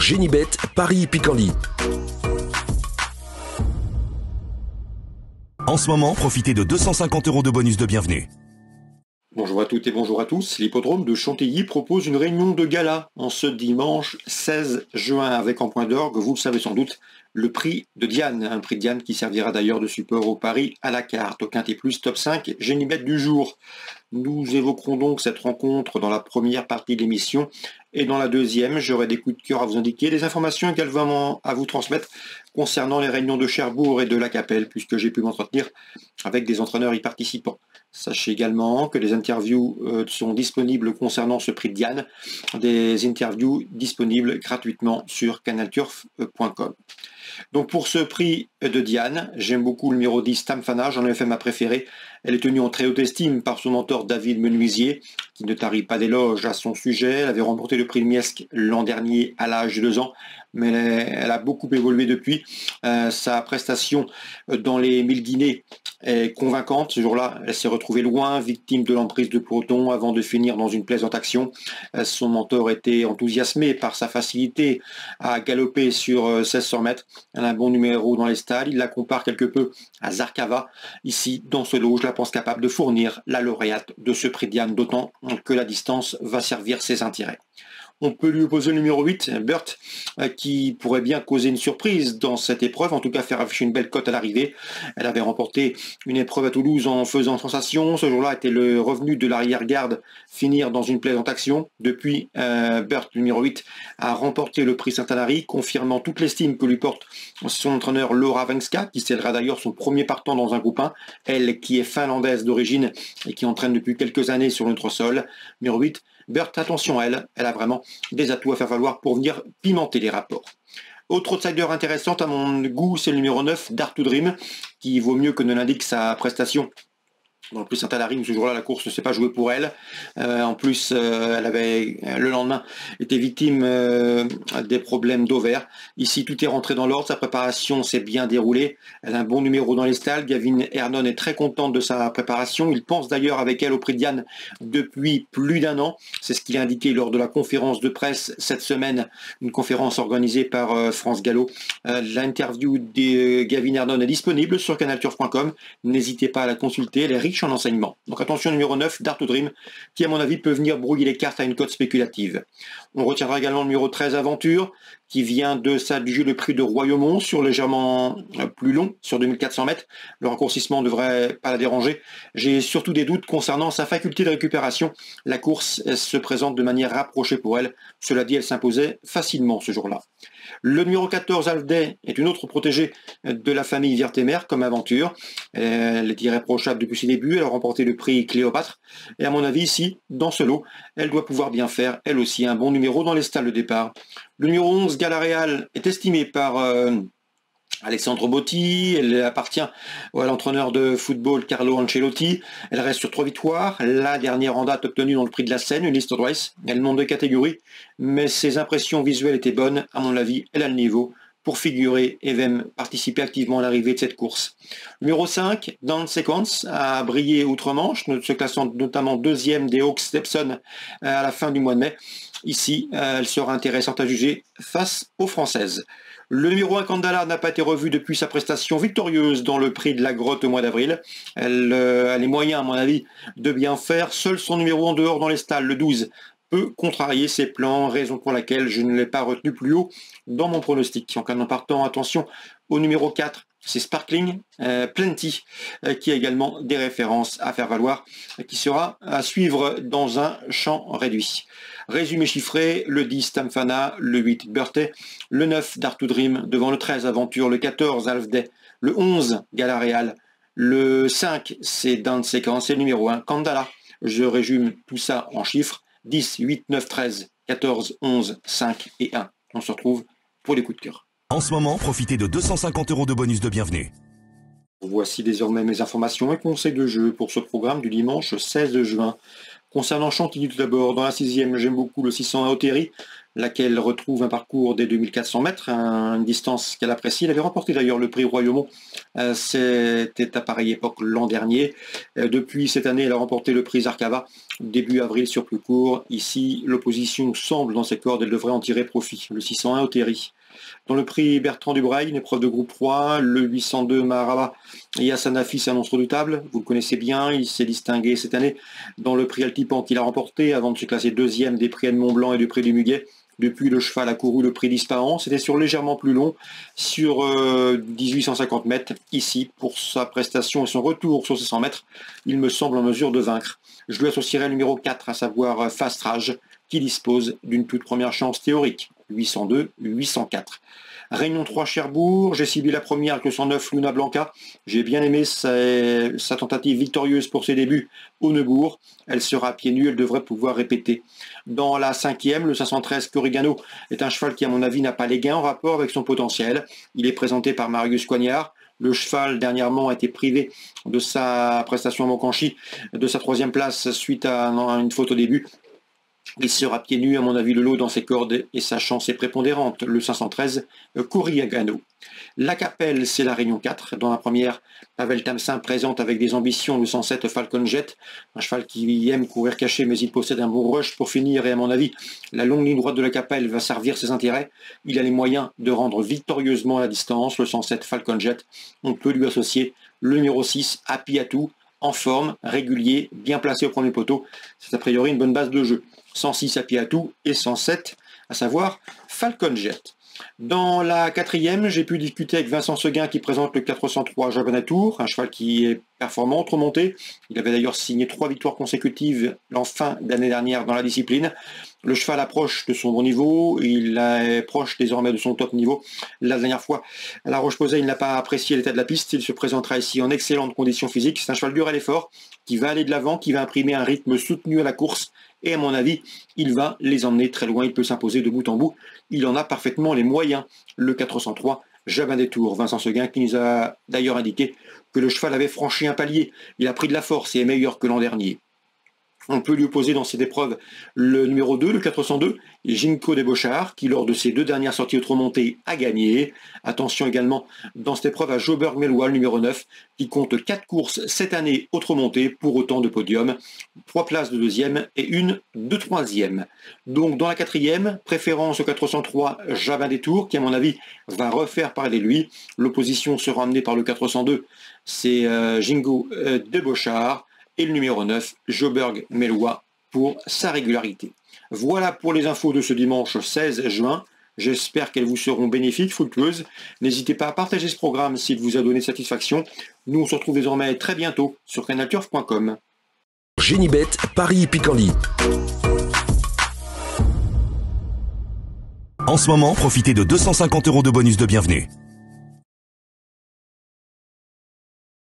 Génibet, Paris-Picardie. En ce moment, profitez de 250 € de bonus de bienvenue. Bonjour à toutes et bonjour à tous. L'hippodrome de Chantilly propose une réunion de gala en ce dimanche 16 juin avec en point d'orgue, vous le savez sans doute, le prix de Diane. Un prix de Diane qui servira d'ailleurs de support au pari à la carte, au Quintet Plus Top 5 Génibet du jour. Nous évoquerons donc cette rencontre dans la première partie de l'émission et dans la deuxième, j'aurai des coups de cœur à vous indiquer, des informations également à vous transmettre concernant les réunions de Cherbourg et de La Capelle puisque j'ai pu m'entretenir avec des entraîneurs y participant. Sachez également que des interviews sont disponibles concernant ce prix de Diane, des interviews disponibles gratuitement sur canalturf.com. Donc pour ce prix de Diane, j'aime beaucoup le numéro 10 Stamfana, j'en ai fait ma préférée. Elle est tenue en très haute estime par son mentor David Menuisier, qui ne tarit pas d'éloges à son sujet. Elle avait remporté le prix de Miesque l'an dernier à l'âge de 2 ans, mais elle a beaucoup évolué depuis. Sa prestation dans les 1000 guinées est convaincante. Ce jour-là, elle s'est retrouvée loin, victime de l'emprise de peloton avant de finir dans une plaisante action. Son mentor était enthousiasmé par sa facilité à galoper sur 1600 mètres. Elle a un bon numéro dans les stalles. Il la compare quelque peu à Zarkava. Ici, dans ce lot, je la pense capable de fournir la lauréate de ce prix Diane, d'autant que la distance va servir ses intérêts. On peut lui opposer le numéro 8, Burt, qui pourrait bien causer une surprise dans cette épreuve, en tout cas faire afficher une belle cote à l'arrivée. Elle avait remporté une épreuve à Toulouse en faisant sensation. Ce jour-là était le revenu de l'arrière-garde finir dans une plaisante action. Depuis, Burt, le numéro 8, a remporté le prix Saint-Alary, confirmant toute l'estime que lui porte son entraîneur Laura Venska, qui scellera d'ailleurs son premier partant dans un groupe 1. Elle qui est finlandaise d'origine et qui entraîne depuis quelques années sur notre sol. Numéro 8, Burt, attention à elle, elle a vraiment des atouts à faire valoir pour venir pimenter les rapports. Autre outsider intéressante à mon goût, c'est le numéro 9, Dare to Dream, qui vaut mieux que ne l'indique sa prestation. Dans le prix Saint-Alary, ce jour-là, la course ne s'est pas jouée pour elle. En plus, elle avait, le lendemain, été victime des problèmes d'ovaire. Ici, tout est rentré dans l'ordre. Sa préparation s'est bien déroulée. Elle a un bon numéro dans les stalles. Gavin Hernon est très contente de sa préparation. Il pense d'ailleurs avec elle au prix de Diane depuis plus d'1 an. C'est ce qu'il a indiqué lors de la conférence de presse cette semaine, une conférence organisée par France Gallo. L'interview de Gavin Hernon est disponible sur canalturf.com. N'hésitez pas à la consulter. Elle est riche en enseignement. Donc attention, numéro 9, Dare to Dream, qui à mon avis peut venir brouiller les cartes à une cote spéculative. On retiendra également le numéro 13, Aventure, qui vient de s'adjuger le prix de Royaumont sur légèrement plus long, sur 2400 mètres. Le raccourcissement ne devrait pas la déranger. J'ai surtout des doutes concernant sa faculté de récupération. La course se présente de manière rapprochée pour elle. Cela dit, elle s'imposait facilement ce jour-là. Le numéro 14, Alfday, est une autre protégée de la famille Vertemer comme Aventure. Elle est irréprochable depuis ses débuts. Elle a remporté le prix Cléopâtre. Et à mon avis, ici, dans ce lot, elle doit pouvoir bien faire, elle aussi, un bon numéro dans les stalles de départ. Le numéro 11, Galaréal, est estimé par Alessandro Botti. Elle appartient à l'entraîneur de football Carlo Ancelotti. Elle reste sur 3 victoires. La dernière en date obtenue dans le prix de la Seine, une liste de race. Elle monte de catégorie, mais ses impressions visuelles étaient bonnes. À mon avis, elle a le niveau pour figurer et même participer activement à l'arrivée de cette course. Numéro 5, Dance Sequence, a brillé outre-Manche, se classant notamment 2e des Hawks Stepson à la fin du mois de mai. Ici, elle sera intéressante à juger face aux Françaises. Le numéro 1, Kandala, n'a pas été revu depuis sa prestation victorieuse dans le prix de la Grotte au mois d'avril. Elle a les moyens, à mon avis, de bien faire. Seul son numéro en dehors dans les stalles, le 12, peut contrarier ses plans, raison pour laquelle je ne l'ai pas retenu plus haut dans mon pronostic. En cas d'en partant, attention au numéro 4, c'est Sparkling Plenty, qui a également des références à faire valoir, qui sera à suivre dans un champ réduit. Résumé chiffré, le 10 Stamfana, le 8 Birthday, le 9 Dare to Dream, devant le 13 Aventure, le 14 Alfday, le 11 Galaréal, le 5 c'est Dance Sequence et le numéro 1 Kandala. Je résume tout ça en chiffres, 10, 8, 9, 13, 14, 11, 5 et 1. On se retrouve pour les coups de cœur. En ce moment, profitez de 250 € de bonus de bienvenue. Voici désormais mes informations et conseils de jeu pour ce programme du dimanche 16 juin. Concernant Chantilly tout d'abord, dans la 6e, j'aime beaucoup le 601 Oteri, laquelle retrouve un parcours des 2400 mètres, une distance qu'elle apprécie. Elle avait remporté d'ailleurs le prix Royaumont, c'était à pareille époque l'an dernier. Depuis cette année, elle a remporté le prix Zarkava, début avril sur plus court. Ici, l'opposition semble dans ses cordes, elle devrait en tirer profit. Le 601 Oteri. Dans le prix Bertrand Dubrail, une épreuve de groupe 3, le 802 Maharaba Yassanafi s'annonce redoutable. Vous le connaissez bien, il s'est distingué cette année dans le prix Altipan qu'il a remporté avant de se classer deuxième des prix Mont-Blanc et du prix du Muguet. Depuis, le cheval a couru le prix d'Ispahan. C'était sur légèrement plus long, sur 1850 mètres. Ici, pour sa prestation et son retour sur ces 100 mètres, il me semble en mesure de vaincre. Je lui associerai le numéro 4, à savoir Fast Rage, qui dispose d'une toute première chance théorique. 802-804. Réunion 3 Cherbourg, j'ai ciblé la première avec le 109 Luna Blanca. J'ai bien aimé sa tentative victorieuse pour ses débuts au Neubourg. Elle sera à pieds nus, elle devrait pouvoir répéter. Dans la 5e, le 513 Corrigano est un cheval qui, à mon avis, n'a pas les gains en rapport avec son potentiel. Il est présenté par Marius Coignard. Le cheval, dernièrement, a été privé de sa prestation à Moncanchy, de sa 3e place suite à une faute au début. Il sera pieds nus, à mon avis, le lot dans ses cordes et sa chance est prépondérante. Le 513, Corrigano. La Capelle, c'est la Réunion 4. Dans la première, Pavel Tamsin présente avec des ambitions le 107 Falcon Jet. Un cheval qui aime courir caché, mais il possède un bon rush pour finir. Et à mon avis, la longue ligne droite de la Capelle va servir ses intérêts. Il a les moyens de rendre victorieusement la distance. Le 107 Falcon Jet, on peut lui associer le numéro 6, Apiatou, en forme, régulier, bien placé au premier poteau. C'est a priori une bonne base de jeu. 106 Apiatou et 107, à savoir Falcon Jet. Dans la 4e, j'ai pu discuter avec Vincent Seguin qui présente le 403 Javanatour, un cheval qui est performant, trop monté. Il avait d'ailleurs signé 3 victoires consécutives en fin d'année dernière dans la discipline. Le cheval approche de son bon niveau, il est proche désormais de son top niveau. La dernière fois, à La Roche-Posay, il n'a pas apprécié l'état de la piste. Il se présentera ici en excellente condition physique. C'est un cheval dur à l'effort, qui va aller de l'avant, qui va imprimer un rythme soutenu à la course. Et à mon avis, il va les emmener très loin. Il peut s'imposer de bout en bout. Il en a parfaitement les moyens. Le 403, Javin des Tours. Vincent Seguin qui nous a d'ailleurs indiqué que le cheval avait franchi un palier. Il a pris de la force et est meilleur que l'an dernier. On peut lui opposer dans cette épreuve le numéro 2, le 402, Ginko Debochard, qui lors de ses 2 dernières sorties au trot monté a gagné. Attention également dans cette épreuve à Joburg Mélois, le numéro 9, qui compte 4 courses cette année au trot monté pour autant de podiums, 3 places de 2e et 1 de 3e. Donc dans la 4e, préférence au 403 Javin des Tours, qui à mon avis va refaire parler de lui. L'opposition sera emmenée par le 402, c'est Ginko Debochard. Et le numéro 9, Joburg Mélois, pour sa régularité. Voilà pour les infos de ce dimanche 16 juin. J'espère qu'elles vous seront bénéfiques, fructueuses. N'hésitez pas à partager ce programme s'il vous a donné satisfaction. Nous, on se retrouve désormais très bientôt sur canalturf.com. Génibet, Paris Picorly. En ce moment, profitez de 250 € de bonus de bienvenue.